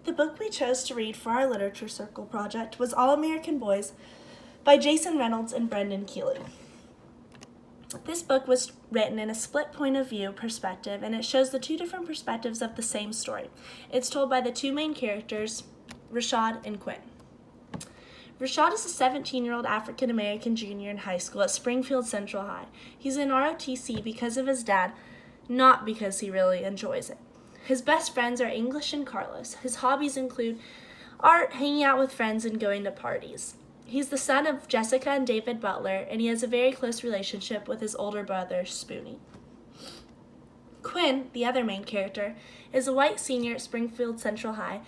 The book we chose to read for our Literature Circle project was All American Boys by Jason Reynolds and Brendan Keeley. This book was written in a split point of view perspective, and it shows the two different perspectives of the same story. It's told by the two main characters, Rashad and Quinn. Rashad is a 17-year-old African-American junior in high school at Springfield Central High. He's in ROTC because of his dad, not because he really enjoys it. His best friends are English and Carlos. His hobbies include art, hanging out with friends, and going to parties. He's the son of Jessica and David Butler, and he has a very close relationship with his older brother, Spoonie. Quinn, the other main character, is a white senior at Springfield Central High.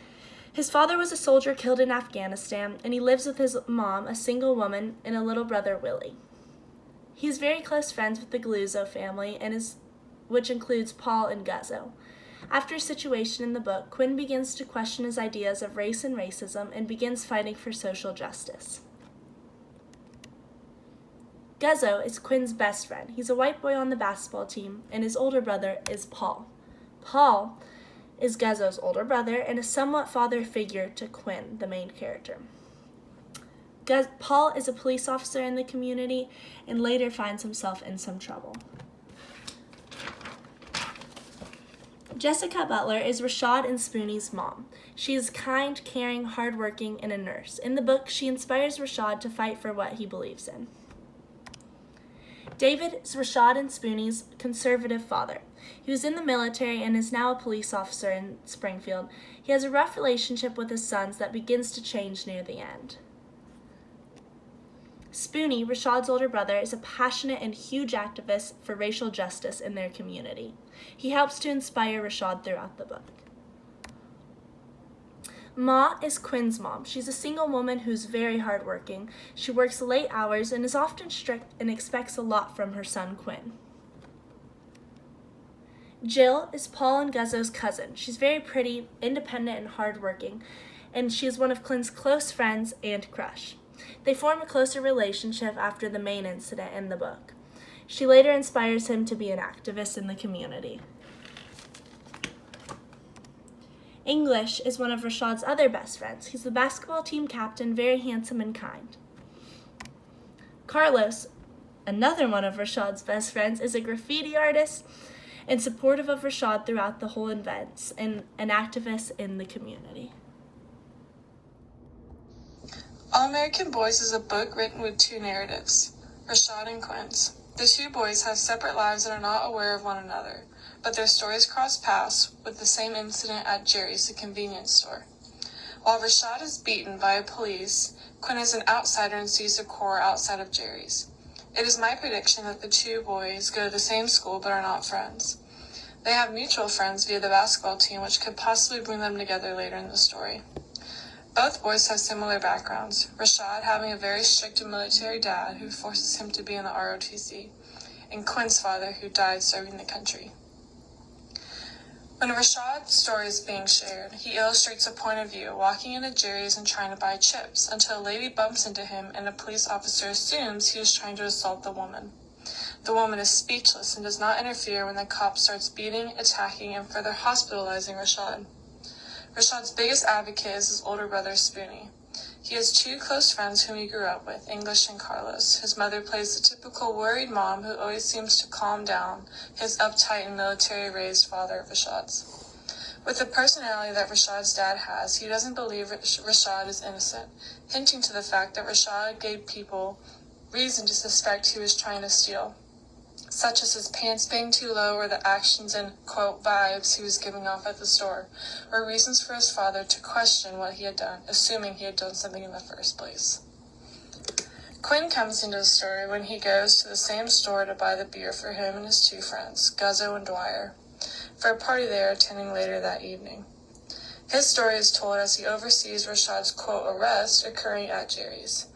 His father was a soldier killed in Afghanistan, and he lives with his mom, a single woman, and a little brother, Willie. He is very close friends with the Galuzzo family, which includes Paul and Guzzo. After a situation in the book, Quinn begins to question his ideas of race and racism and begins fighting for social justice. Guzzo is Quinn's best friend. He's a white boy on the basketball team, and his older brother is Paul. Paul is Guzzo's older brother and a somewhat father figure to Quinn, the main character. Paul is a police officer in the community and later finds himself in some trouble. Jessica Butler is Rashad and Spoonie's mom. She is kind, caring, hardworking, and a nurse. In the book, she inspires Rashad to fight for what he believes in. David is Rashad and Spoonie's conservative father. He was in the military and is now a police officer in Springfield. He has a rough relationship with his sons that begins to change near the end. Spoonie, Rashad's older brother, is a passionate and huge activist for racial justice in their community. He helps to inspire Rashad throughout the book. Ma is Quinn's mom. She's a single woman who's very hardworking. She works late hours and is often strict and expects a lot from her son, Quinn. Jill is Paul and Guzzo's cousin. She's very pretty, independent, and hardworking, and she is one of Quinn's close friends and crush. They form a closer relationship after the main incident in the book. She later inspires him to be an activist in the community. English is one of Rashad's other best friends. He's the basketball team captain, very handsome and kind. Carlos, another one of Rashad's best friends, is a graffiti artist and supportive of Rashad throughout the whole events and an activist in the community. All American Boys is a book written with two narratives, Rashad and Quinn's. The two boys have separate lives and are not aware of one another, but their stories cross paths with the same incident at Jerry's, the convenience store. While Rashad is beaten by police, Quinn is an outsider and sees the core outside of Jerry's. It is my prediction that the two boys go to the same school but are not friends. They have mutual friends via the basketball team, which could possibly bring them together later in the story. Both boys have similar backgrounds, Rashad having a very strict military dad who forces him to be in the ROTC, and Quinn's father who died serving the country. When Rashad's story is being shared, he illustrates a point of view, walking into Jerry's and trying to buy chips, until a lady bumps into him and a police officer assumes he is trying to assault the woman. The woman is speechless and does not interfere when the cop starts beating, attacking, and further hospitalizing Rashad. Rashad's biggest advocate is his older brother, Spoonie. He has two close friends whom he grew up with, English and Carlos. His mother plays the typical worried mom who always seems to calm down his uptight and military-raised father of Rashad's. With the personality that Rashad's dad has, he doesn't believe Rashad is innocent, hinting to the fact that Rashad gave people reason to suspect he was trying to steal, such as his pants being too low or the actions and, quote, vibes he was giving off at the store, were reasons for his father to question what he had done, assuming he had done something in the first place. Quinn comes into the story when he goes to the same store to buy the beer for him and his two friends, Guzzo and Dwyer, for a party they are attending later that evening. His story is told as he oversees Rashad's, quote, arrest occurring at Jerry's.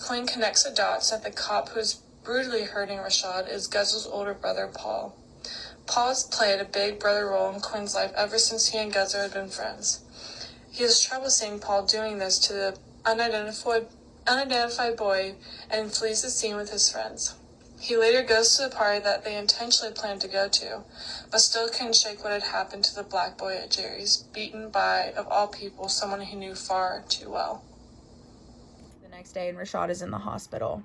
Quinn connects the dots that the cop who is brutally hurting Rashad is Guzzo's older brother, Paul. Paul has played a big brother role in Quinn's life ever since he and Guzzo had been friends. He has trouble seeing Paul doing this to the unidentified boy and flees the scene with his friends. He later goes to the party that they intentionally planned to go to, but still couldn't shake what had happened to the black boy at Jerry's, beaten by, of all people, someone he knew far too well. The next day, and Rashad is in the hospital.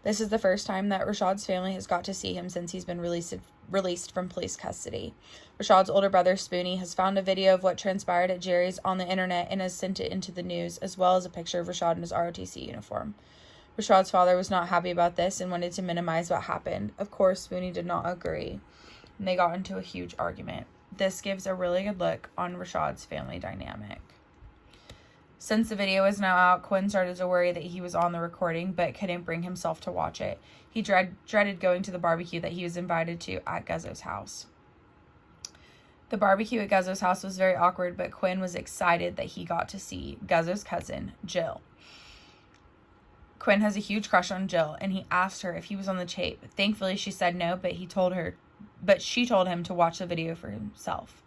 This is the first time that Rashad's family has got to see him since he's been released from police custody. Rashad's older brother, Spoonie, has found a video of what transpired at Jerry's on the internet and has sent it into the news, as well as a picture of Rashad in his ROTC uniform. Rashad's father was not happy about this and wanted to minimize what happened. Of course, Spoonie did not agree, and they got into a huge argument. This gives a really good look on Rashad's family dynamic. Since the video is now out, Quinn started to worry that he was on the recording, but couldn't bring himself to watch it. He dreaded going to the barbecue that he was invited to at Guzzo's house. The barbecue at Guzzo's house was very awkward, but Quinn was excited that he got to see Guzzo's cousin, Jill. Quinn has a huge crush on Jill, and he asked her if he was on the tape. Thankfully, she said no, but she told him to watch the video for himself.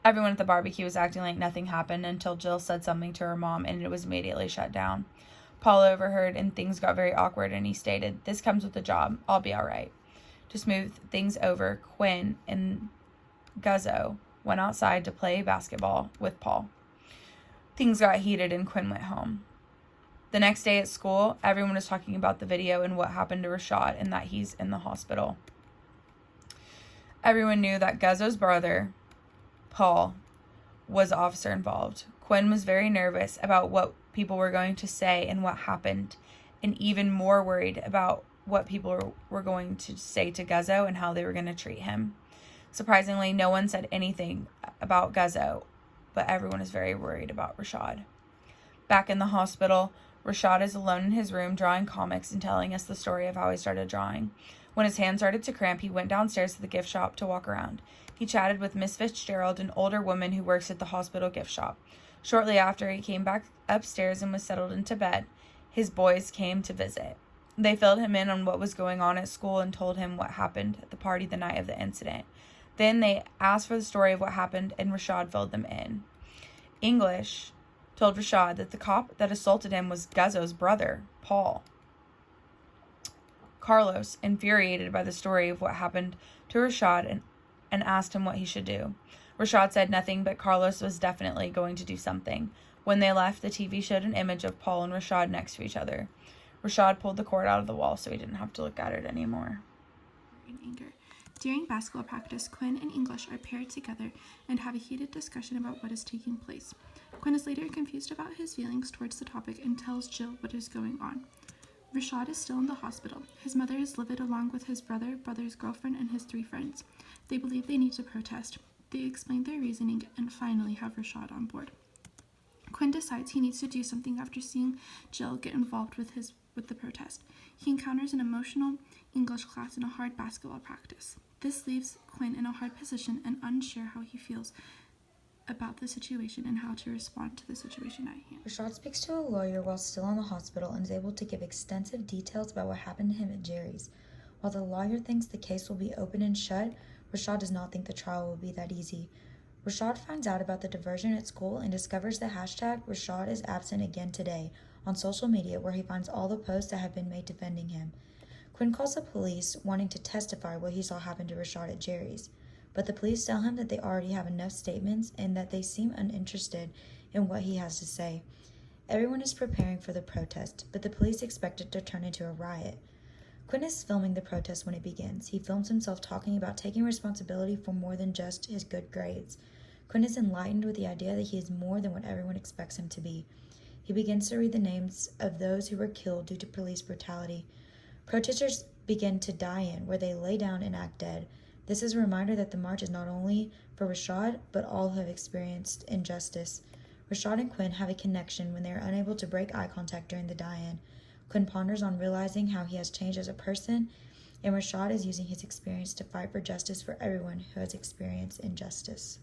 Everyone at the barbecue was acting like nothing happened until Jill said something to her mom, and it was immediately shut down. Paul overheard, and things got very awkward, and he stated, "This comes with the job. I'll be all right." To smooth things over, Quinn and Guzzo went outside to play basketball with Paul. Things got heated, and Quinn went home. The next day at school, everyone was talking about the video and what happened to Rashad and that he's in the hospital. Everyone knew that Guzzo's brother, Paul, was the officer involved. Quinn was very nervous about what people were going to say and what happened, and even more worried about what people were going to say to Guzzo and how they were going to treat him. Surprisingly, no one said anything about Guzzo, but everyone is very worried about Rashad. Back in the hospital, Rashad is alone in his room drawing comics and telling us the story of how he started drawing. When his hand started to cramp, he went downstairs to the gift shop to walk around. He chatted with Miss Fitzgerald, an older woman who works at the hospital gift shop. Shortly after, he came back upstairs and was settled into bed. His boys came to visit. They filled him in on what was going on at school and told him what happened at the party the night of the incident. Then they asked for the story of what happened, and Rashad filled them in. English told Rashad that the cop that assaulted him was Guzzo's brother, Paul. Carlos, infuriated by the story of what happened to Rashad, and asked him what he should do. Rashad said nothing, but Carlos was definitely going to do something. When they left, the TV showed an image of Paul and Rashad next to each other. Rashad pulled the cord out of the wall so he didn't have to look at it anymore. In anger. During basketball practice, Quinn and English are paired together and have a heated discussion about what is taking place. Quinn is later confused about his feelings towards the topic and tells Jill what is going on. Rashad is still in the hospital. His mother is livid along with his brother, brother's girlfriend, and his 3 friends. They believe they need to protest. They explain their reasoning and finally have Rashad on board. Quinn decides he needs to do something after seeing Jill get involved with the protest. He encounters an emotional English class and a hard basketball practice. This leaves Quinn in a hard position and unsure how he feels about the situation and how to respond to the situation at hand. Rashad speaks to a lawyer while still in the hospital and is able to give extensive details about what happened to him at Jerry's. While the lawyer thinks the case will be open and shut, Rashad does not think the trial will be that easy. Rashad finds out about the diversion at school and discovers the hashtag Rashad is absent again today on social media, where he finds all the posts that have been made defending him. Quinn calls the police, wanting to testify what he saw happen to Rashad at Jerry's, but the police tell him that they already have enough statements and that they seem uninterested in what he has to say. Everyone is preparing for the protest, but the police expect it to turn into a riot. Quinn is filming the protest when it begins. He films himself talking about taking responsibility for more than just his good grades. Quinn is enlightened with the idea that he is more than what everyone expects him to be. He begins to read the names of those who were killed due to police brutality. Protesters begin to die in, where they lay down and act dead. This is a reminder that the march is not only for Rashad, but all who have experienced injustice. Rashad and Quinn have a connection when they are unable to break eye contact during the die-in. Quinn ponders on realizing how he has changed as a person, and Rashad is using his experience to fight for justice for everyone who has experienced injustice.